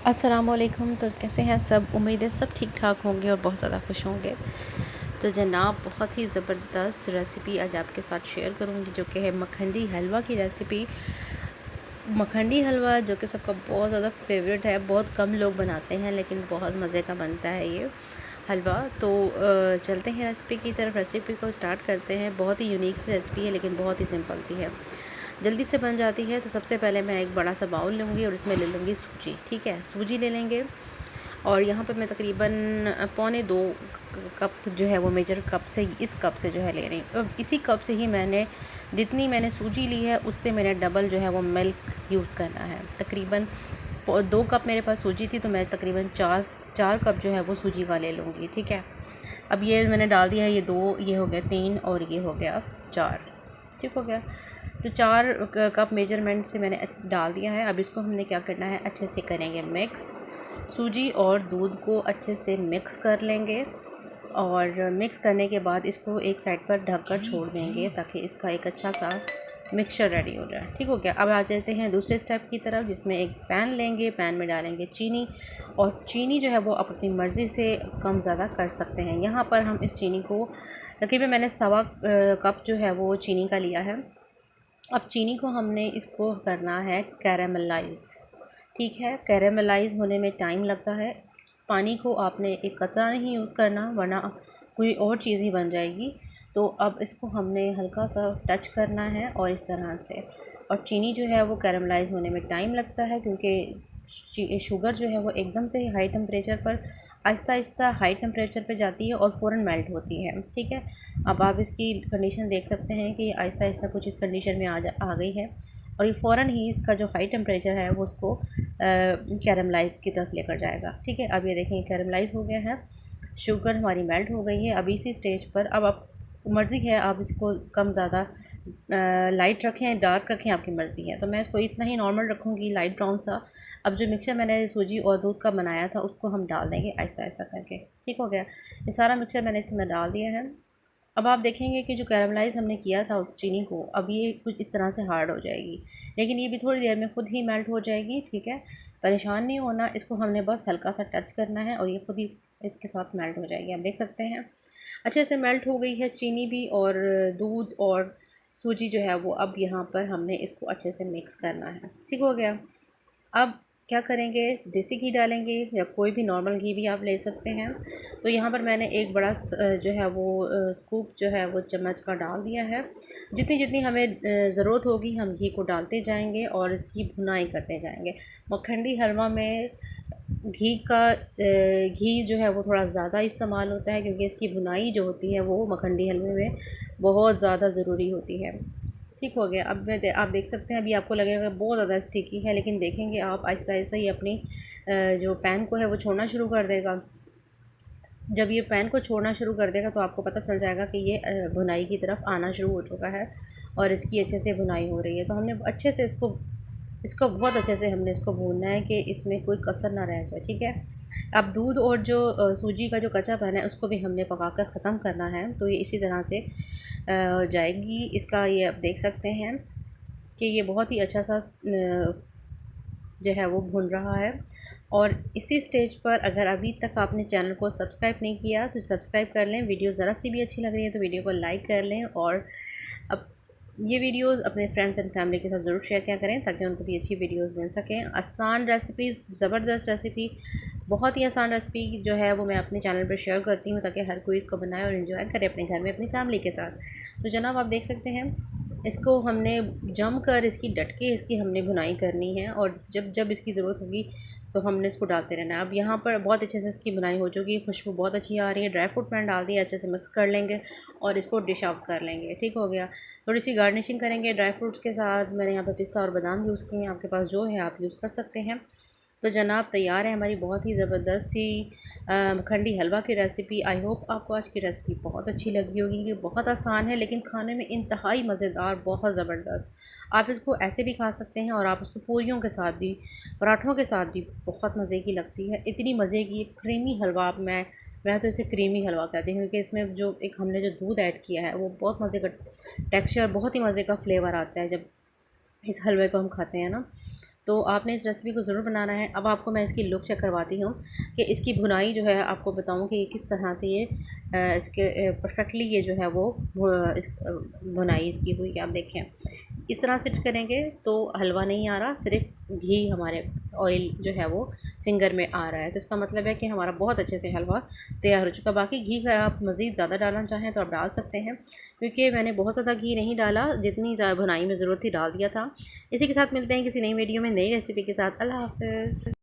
अस्सलामुअलैकुम। तो कैसे हैं सब? उम्मीद है सब ठीक ठाक होंगे और बहुत ज़्यादा खुश होंगे। तो जनाब, बहुत ही ज़बरदस्त रेसिपी आज आपके साथ शेयर करूंगी जो कि है मखंडी हलवा की रेसिपी। मखंडी हलवा जो कि सबका बहुत ज़्यादा फेवरेट है, बहुत कम लोग बनाते हैं लेकिन बहुत मज़े का बनता है ये हलवा। तो चलते हैं रेसिपी की तरफ। रेसिपी को स्टार्ट करते हैं। बहुत ही यूनिक सी रेसिपी है लेकिन बहुत ही सिंपल सी है, जल्दी से बन जाती है। तो सबसे पहले मैं एक बड़ा सा बाउल लूँगी और इसमें ले लूँगी सूजी। ठीक है, सूजी ले लेंगे और यहाँ पे मैं तकरीबन पौने 2 कप जो है वो मेजर कप से, इस कप से जो है ले रही हूँ। इसी कप से ही मैंने जितनी मैंने सूजी ली है उससे मैंने डबल जो है वो मिल्क यूज़ करना है। तकरीबन 2 कप मेरे पास सूजी थी तो मैं तकरीबन 4 कप जो है वो सूजी का ले लूँगी। ठीक है, अब ये मैंने डाल दिया है, ये 2, ये हो गया 3 और ये हो गया 4। ठीक हो गया। तो 4 कप मेजरमेंट से मैंने डाल दिया है। अब इसको हमने क्या करना है, अच्छे से करेंगे मिक्स। सूजी और दूध को अच्छे से मिक्स कर लेंगे और मिक्स करने के बाद इसको एक साइड पर ढककर छोड़ देंगे ताकि इसका एक अच्छा सा मिक्सचर रेडी हो जाए। ठीक हो गया। अब आ जाते हैं दूसरे स्टेप की तरफ, जिसमें एक पैन लेंगे, पैन में डालेंगे चीनी। और चीनी जो है वो आप अपनी मर्ज़ी से कम ज़्यादा कर सकते हैं। यहाँ पर हम इस चीनी को तकरीबन मैंने 1.25 कप जो है वो चीनी का लिया है। अब चीनी को हमने इसको करना है कैरामलाइज़। ठीक है, कैरामलाइज़ होने में टाइम लगता है। पानी को आपने एक कतरा नहीं यूज़ करना वरना कोई और चीज़ ही बन जाएगी। तो अब इसको हमने हल्का सा टच करना है और इस तरह से। और चीनी जो है वो कैरामलाइज़ होने में टाइम लगता है क्योंकि शुगर जो है वो एकदम से ही हाई टेम्परेचर पर आहिस्ता आहिस्ता हाई टेम्परेचर पे जाती है और फ़ौरन मेल्ट होती है। ठीक है, अब आप इसकी कंडीशन देख सकते हैं कि आहिस्ता आहिस्ता कुछ इस कंडीशन में आ गई है और ये फ़ौरन ही इसका जो हाई टेम्परेचर है वो उसको कैरमलाइज़ की तरफ लेकर जाएगा। ठीक है, अब ये देखें कैरमलाइज़ हो गया है, शुगर हमारी मेल्ट हो गई है। अब इसी स्टेज पर अब आप मर्ज़ी है, आप इसको कम ज़्यादा लाइट रखें डार्क रखें, आपकी मर्ज़ी है। तो मैं इसको इतना ही नॉर्मल रखूँगी, लाइट ब्राउन सा। अब जो मिक्सचर मैंने सूजी और दूध का बनाया था उसको हम डाल देंगे आहिस्ता आहिस्ता करके। ठीक हो गया, ये सारा मिक्सचर मैंने इसके अंदर डाल दिया है। अब आप देखेंगे कि जो कैरमलाइज़ हमने किया था उस चीनी को, अब ये कुछ इस तरह से हार्ड हो जाएगी लेकिन ये भी थोड़ी देर में ख़ुद ही मेल्ट हो जाएगी। ठीक है, परेशान नहीं होना, इसको हमने बस हल्का सा टच करना है और ये ख़ुद ही इसके साथ मेल्ट हो जाएगी। आप देख सकते हैं अच्छे से मेल्ट हो गई है चीनी भी और दूध और सूजी जो है वो। अब यहाँ पर हमने इसको अच्छे से मिक्स करना है। ठीक हो गया। अब क्या करेंगे, देसी घी डालेंगे या कोई भी नॉर्मल घी भी आप ले सकते हैं। तो यहाँ पर मैंने एक बड़ा जो है वो स्कूप जो है वो चम्मच का डाल दिया है। जितनी जितनी हमें ज़रूरत होगी हम घी को डालते जाएंगे और इसकी भुनाई करते जाएंगे। मखंडी हलवा में घी जो है वो थोड़ा ज़्यादा इस्तेमाल होता है क्योंकि इसकी भुनाई जो होती है वो मखंडी हलवे में बहुत ज़्यादा ज़रूरी होती है। ठीक हो गया। अब आप देख सकते हैं, अभी आपको लगेगा बहुत ज़्यादा स्टिकी है लेकिन देखेंगे आप आहिस्ता आहिस्ता ही अपनी जो पैन को है वो छोड़ना शुरू कर देगा। जब ये पैन को छोड़ना शुरू कर देगा तो आपको पता चल जाएगा कि ये भुनाई की तरफ आना शुरू हो चुका है और इसकी अच्छे से भुनाई हो रही है। तो हमने अच्छे से इसको बहुत अच्छे से हमने इसको भूनना है कि इसमें कोई कसर ना रह जाए। ठीक है, अब दूध और जो सूजी का जो कच्चापन है उसको भी हमने पका कर ख़त्म करना है। तो ये इसी तरह से जाएगी। इसका ये आप देख सकते हैं कि ये बहुत ही अच्छा सा जो है वो भुन रहा है। और इसी स्टेज पर अगर अभी तक आपने चैनल को सब्सक्राइब नहीं किया तो सब्सक्राइब कर लें। वीडियो ज़रा सी भी अच्छी लग रही है तो वीडियो को लाइक कर लें और अब ये वीडियोस अपने फ्रेंड्स एंड फैमिली के साथ ज़रूर शेयर किया करें ताकि उनको भी अच्छी वीडियोस मिल सकें। आसान रेसिपीज़, ज़बरदस्त रेसिपी, बहुत ही आसान रेसिपी जो है वो मैं अपने चैनल पर शेयर करती हूँ ताकि हर कोई इसको बनाए और इन्जॉय करे अपने घर में अपनी फैमिली के साथ। तो जनाब आप देख सकते हैं इसको हमने जम कर इसकी डट के इसकी हमने भुनाई करनी है और जब जब इसकी ज़रूरत होगी तो हमने इसको डालते रहना है। अब यहाँ पर बहुत अच्छे से इसकी बुनाई हो चुकी है, खुशबू बहुत अच्छी आ रही है। ड्राई फ्रूट मैंने डाल दिया, अच्छे से मिक्स कर लेंगे और इसको डिश आउट कर लेंगे। ठीक हो गया। थोड़ी सी गार्निशिंग करेंगे ड्राई फ्रूट्स के साथ। मैंने यहाँ पर पिस्ता और बादाम यूज़ किए हैं, आपके पास जो है आप यूज़ कर सकते हैं। तो जनाब तैयार है हमारी बहुत ही ज़बरदस्त सी मखंडी हलवा की रेसिपी। आई होप आपको आज की रेसिपी बहुत अच्छी लगी होगी। ये बहुत आसान है लेकिन खाने में इंतहाई मज़ेदार, बहुत ज़बरदस्त। आप इसको ऐसे भी खा सकते हैं और आप उसको पूरियों के साथ भी, पराठों के साथ भी बहुत मज़े की लगती है। इतनी मज़े की क्रीमी हलवा, मैं तो इसे क्रीमी हलवा कहती हूँ क्योंकि इसमें जो एक हमने जो दूध ऐड किया है वो बहुत मज़े का टेक्सचर, बहुत ही मज़े का फ्लेवर आता है जब इस हलवे को हम खाते हैं ना। तो आपने इस रेसिपी को ज़रूर बनाना है। अब आपको मैं इसकी लुक चेक करवाती हूँ कि इसकी भुनाई जो है, आपको बताऊँ कि किस तरह से ये इसके परफेक्टली ये जो है वो भुनाई इसकी हुई है। आप देखें, इस तरह से करेंगे तो हलवा नहीं आ रहा, सिर्फ घी हमारे ऑयल जो है वो फिंगर में आ रहा है। तो इसका मतलब है कि हमारा बहुत अच्छे से हलवा तैयार हो चुका। बाकी घी अगर आप मज़ीद ज़्यादा डालना चाहें तो आप डाल सकते हैं, क्योंकि मैंने बहुत ज़्यादा घी नहीं डाला, जितनी भुनाई में ज़रूरत थी डाल दिया था। इसी के साथ मिलते हैं किसी नई वीडियो में नई रेसिपी के साथ। अल्लाह हाफ़िज़।